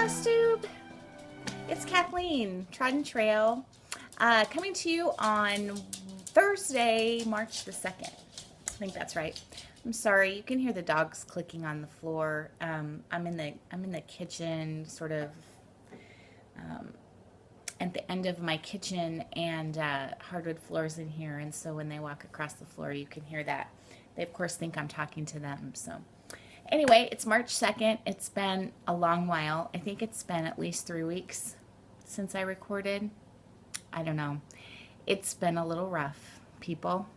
FlossTube. It's Kathleen, Trodden Trail, coming to you on Thursday, March the 2nd. I think that's right. I'm sorry, you can hear the dogs clicking on the floor. I'm in the kitchen, sort of at the end of my kitchen, and hardwood floors in here, and so when they walk across the floor, you can hear that. They of course think I'm talking to them. So anyway, it's March 2nd. It's been a long while. I think it's been at least 3 weeks since I recorded. I don't know. It's been a little rough, people.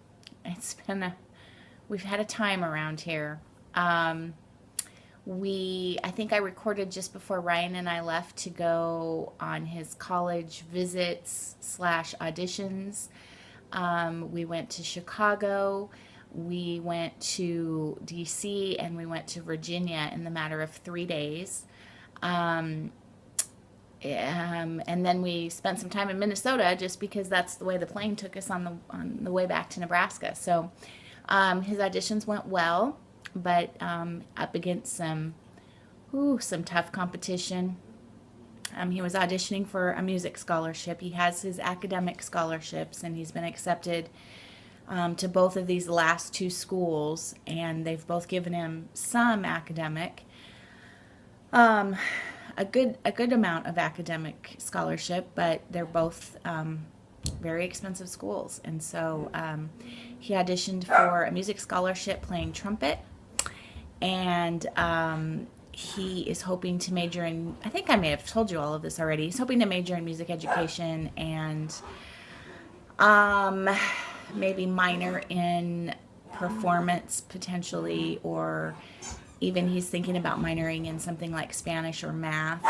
We've had a time around here. I think I recorded just before Ryan and I left to go on his college visits / auditions. We went to Chicago, we went to DC, and we went to Virginia in the matter of 3 days. And then we spent some time in Minnesota just because that's the way the plane took us on the way back to Nebraska. So his auditions went well, but up against some tough competition. He was auditioning for a music scholarship. He has his academic scholarships, and he's been accepted to both of these last two schools, and they've both given him some academic, a good amount of academic scholarship, but they're both very expensive schools. And so he auditioned for a music scholarship playing trumpet, and he is hoping to major in, I think I may have told you all of this already, he's hoping to major in music education and maybe minor in performance potentially, or even he's thinking about minoring in something like Spanish or math.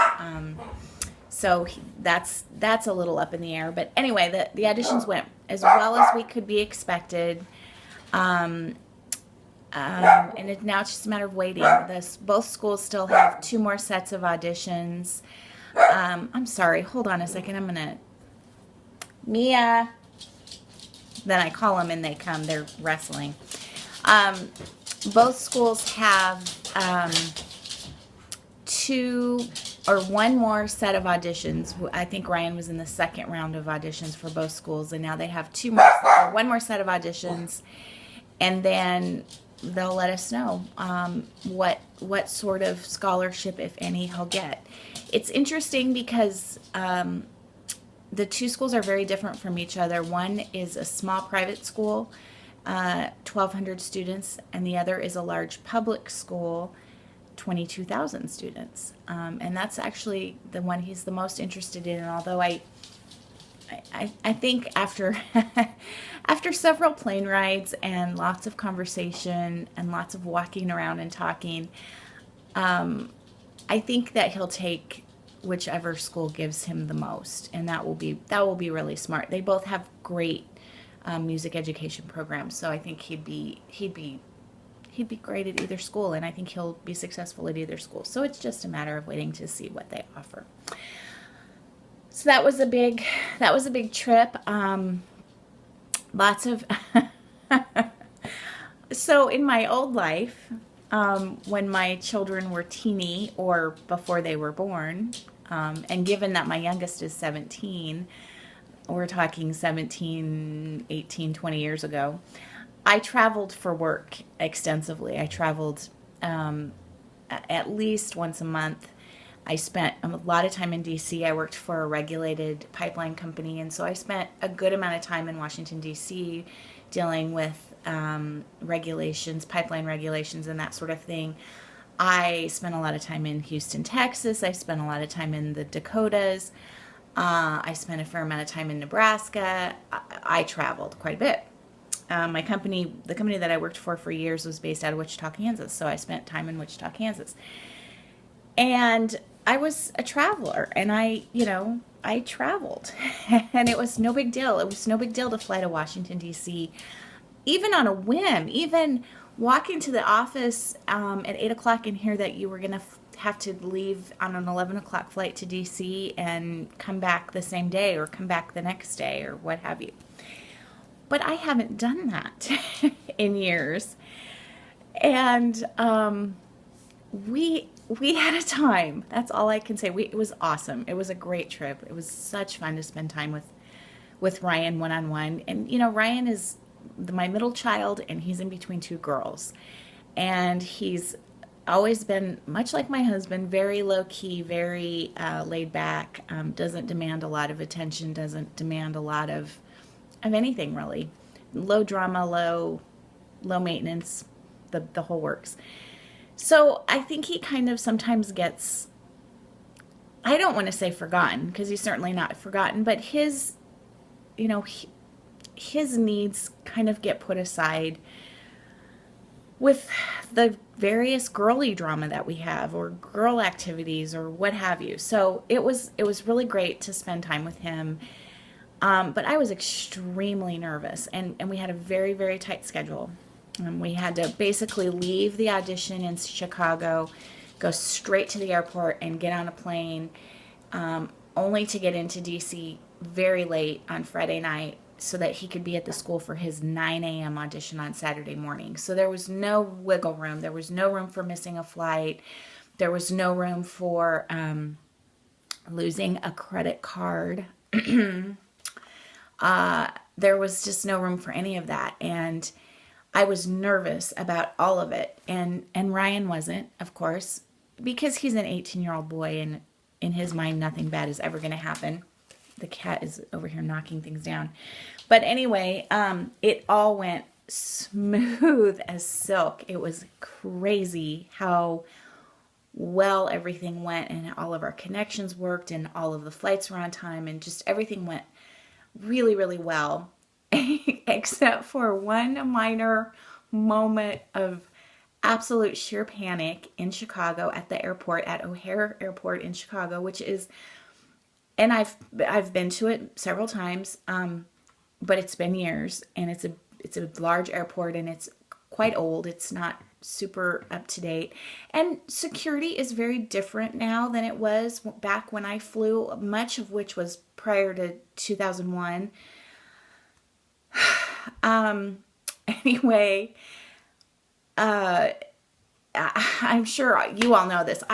So that's a little up in the air. But anyway, the auditions went as well as we could be expected. And now it's just a matter of waiting. Both schools still have 2 more sets of auditions. I'm sorry, hold on a second. I'm gonna, Mia. Then I call them and they come. They're wrestling. Both schools have 1 more set of auditions. I think Ryan was in the second round of auditions for both schools, and now they have 1 more set of auditions, and then they'll let us know what sort of scholarship, if any, he'll get. It's interesting because the 2 schools are very different from each other. One is a small private school, 1,200 students, and the other is a large public school, 22,000 students. And that's actually the one he's the most interested in. And although I think after after several plane rides and lots of conversation and lots of walking around and talking, I think that he'll take whichever school gives him the most, and that will be really smart. They both have great music education programs, so I think he'd be great at either school, and I think he'll be successful at either school. So it's just a matter of waiting to see what they offer. So that was a big trip. Lots of so in my old life, when my children were teeny or before they were born, and given that my youngest is 17, we're talking 17, 18, 20 years ago, I traveled for work extensively. I traveled at least once a month. I spent a lot of time in D.C. I worked for a regulated pipeline company, and so I spent a good amount of time in Washington, D.C. dealing with regulations, pipeline regulations, and that sort of thing. I spent a lot of time in Houston, Texas. I spent a lot of time in the Dakotas. I spent a fair amount of time in Nebraska. I traveled quite a bit. The company that I worked for years was based out of Wichita, Kansas, so I spent time in Wichita, Kansas. And I was a traveler, and I traveled, and it was no big deal. It was no big deal to fly to Washington, D.C., even on a whim, even walking to the office at 8 o'clock and hear that you were going to have to leave on an 11 o'clock flight to D.C. and come back the same day or come back the next day or what have you. But I haven't done that in years. And we we had a time. That's all I can say. It was awesome. It was a great trip. It was such fun to spend time with Ryan one on one. And Ryan is my middle child, and he's in between two girls, and he's always been much like my husband, very low key, very laid back. Doesn't demand a lot of attention. Doesn't demand a lot of anything really. Low drama, low maintenance, the whole works. So I think he kind of sometimes gets, I don't want to say forgotten, because he's certainly not forgotten, but his needs kind of get put aside with the various girly drama that we have, or girl activities, or what have you. So it was really great to spend time with him. But I was extremely nervous, and we had a very, very tight schedule. We had to basically leave the audition in Chicago, go straight to the airport, and get on a plane, only to get into DC very late on Friday night so that he could be at the school for his 9 a.m. audition on Saturday morning. So there was no wiggle room. There was no room for missing a flight. There was no room for losing a credit card. There was just no room for any of that. And I was nervous about all of it. And Ryan wasn't, of course, because he's an 18-year-old boy, and in his mind, nothing bad is ever going to happen. The cat is over here knocking things down. But anyway, it all went smooth as silk. It was crazy how well everything went, and all of our connections worked, and all of the flights were on time, and just everything went really, really well, except for one minor moment of absolute sheer panic in Chicago at the airport, at O'Hare Airport in Chicago, which is, and I've been to it several times, but it's been years, and it's a large airport, and it's quite old. It's not super up to date, and security is very different now than it was back when I flew, much of which was prior to 2001. Anyway, I'm sure you all know this.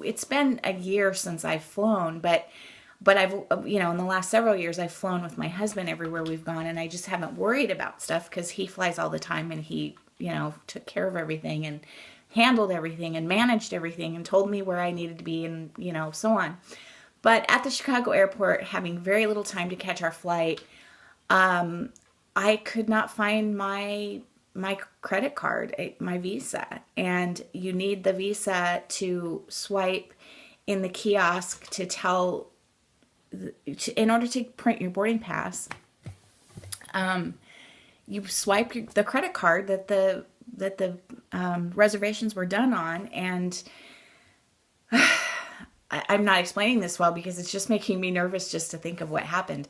It's been a year since I've flown, but I've, in the last several years, I've flown with my husband everywhere we've gone, and I just haven't worried about stuff because he flies all the time, and he, took care of everything and handled everything and managed everything and told me where I needed to be, and, so on. But at the Chicago airport, having very little time to catch our flight, I could not find my credit card, my Visa, and you need the Visa to swipe in the kiosk to tell, in order to print your boarding pass, you swipe the credit card that the reservations were done on, and I'm not explaining this well because it's just making me nervous just to think of what happened.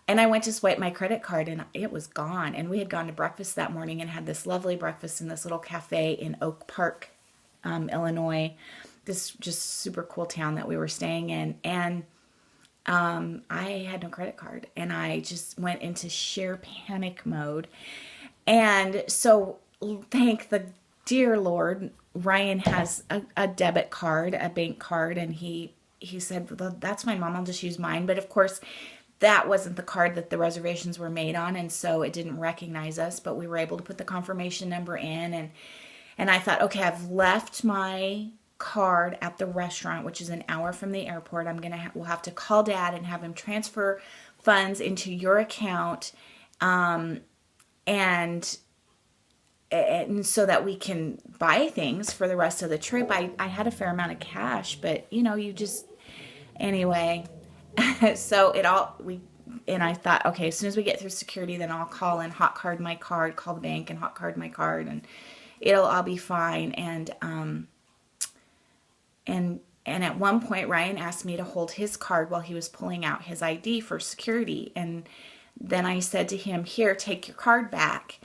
And I went to swipe my credit card, and it was gone. And we had gone to breakfast that morning and had this lovely breakfast in this little cafe in Oak Park, Illinois, this just super cool town that we were staying in. And I had no credit card, and I just went into sheer panic mode. And so thank the dear Lord, Ryan has a debit card, a bank card, and he said, well, that's my mom, I'll just use mine. But of course, that wasn't the card that the reservations were made on, and so it didn't recognize us, but we were able to put the confirmation number in, and I thought, okay, I've left my card at the restaurant, which is an hour from the airport. We'll have to call Dad and have him transfer funds into your account, and so that we can buy things for the rest of the trip. I had a fair amount of cash, but anyway, so I thought, okay, as soon as we get through security, then I'll call and hot card my card, call the bank and hot card my card, and it'll all be fine. And at one point, Ryan asked me to hold his card while he was pulling out his ID for security. And then I said to him, here, take your card back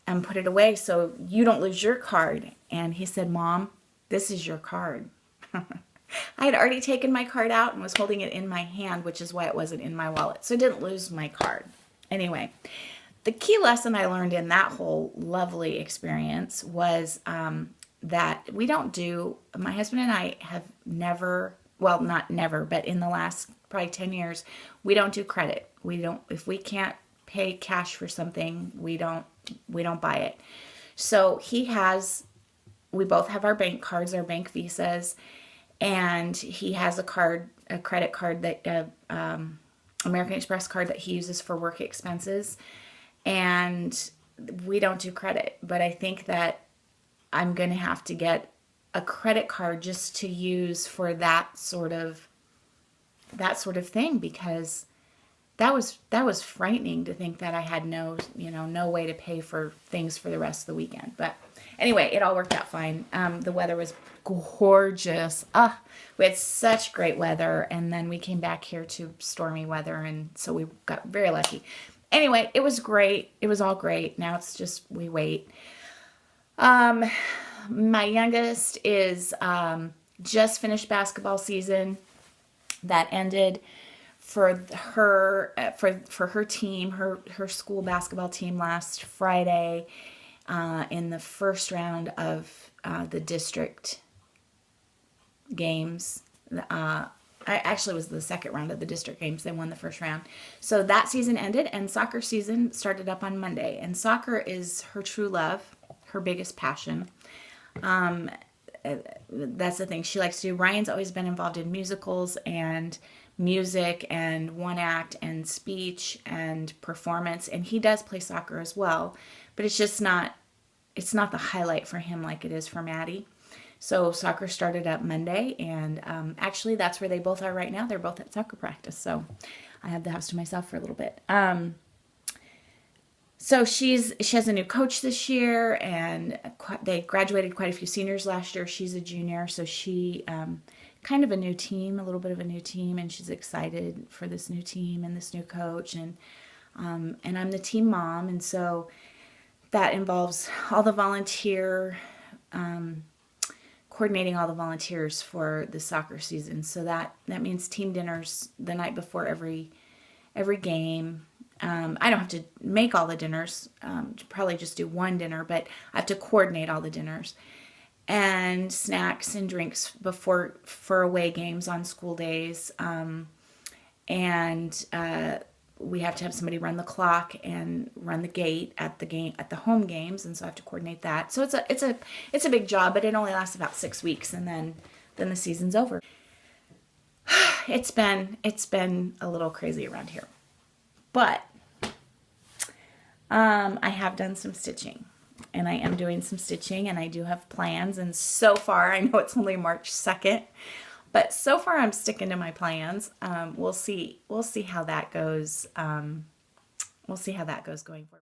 and put it away so you don't lose your card. And he said, Mom, this is your card. I had already taken my card out and was holding it in my hand, which is why it wasn't in my wallet. So I didn't lose my card. Anyway, the key lesson I learned in that whole lovely experience was that we don't do, my husband and I have never, well, not never, but in the last probably 10 years, we don't do credit. We don't, if we can't pay cash for something, we don't buy it. So we both have our bank cards, our bank visas, and he has a credit card that, American Express card that he uses for work expenses. And we don't do credit, but I think that I'm going to have to get a credit card just to use for that sort of thing, because that was frightening to think that I had no way to pay for things for the rest of the weekend. But anyway, it all worked out fine. The weather was gorgeous. We had such great weather, and then we came back here to stormy weather, and so we got very lucky. Anyway, it was great. It was all great. Now it's just we wait. My youngest is just finished basketball season that ended for her team, her school basketball team last Friday in the first round of the district games. Actually, it was the second round of the district games. They won the first round. So that season ended, and soccer season started up on Monday. And soccer is her true love, her biggest passion. That's the thing she likes to do. Ryan's always been involved in musicals and music and one act and speech and performance, and he does play soccer as well, but it's not the highlight for him like it is for Maddie. So soccer started up Monday, and actually that's where they both are right now. They're both at soccer practice, so I have the house to myself for a little bit. So she has a new coach this year, and they graduated quite a few seniors last year. She's a junior, so she kind of a new team, a little bit of a new team, and she's excited for this new team and this new coach. And I'm the team mom, and so that involves all the coordinating all the volunteers for the soccer season. So that means team dinners the night before every game. I don't have to make all the dinners, probably just do one dinner, but I have to coordinate all the dinners, and snacks and drinks for away games on school days. We have to have somebody run the clock and run the gate at the home games, and so I have to coordinate that. So it's a big job, but it only lasts about 6 weeks, and then the season's over. It's been a little crazy around here, but I have done some stitching, and I am doing some stitching, and I do have plans. And so far, I know it's only March 2nd. But so far, I'm sticking to my plans. We'll see how that goes. We'll see how that goes going forward.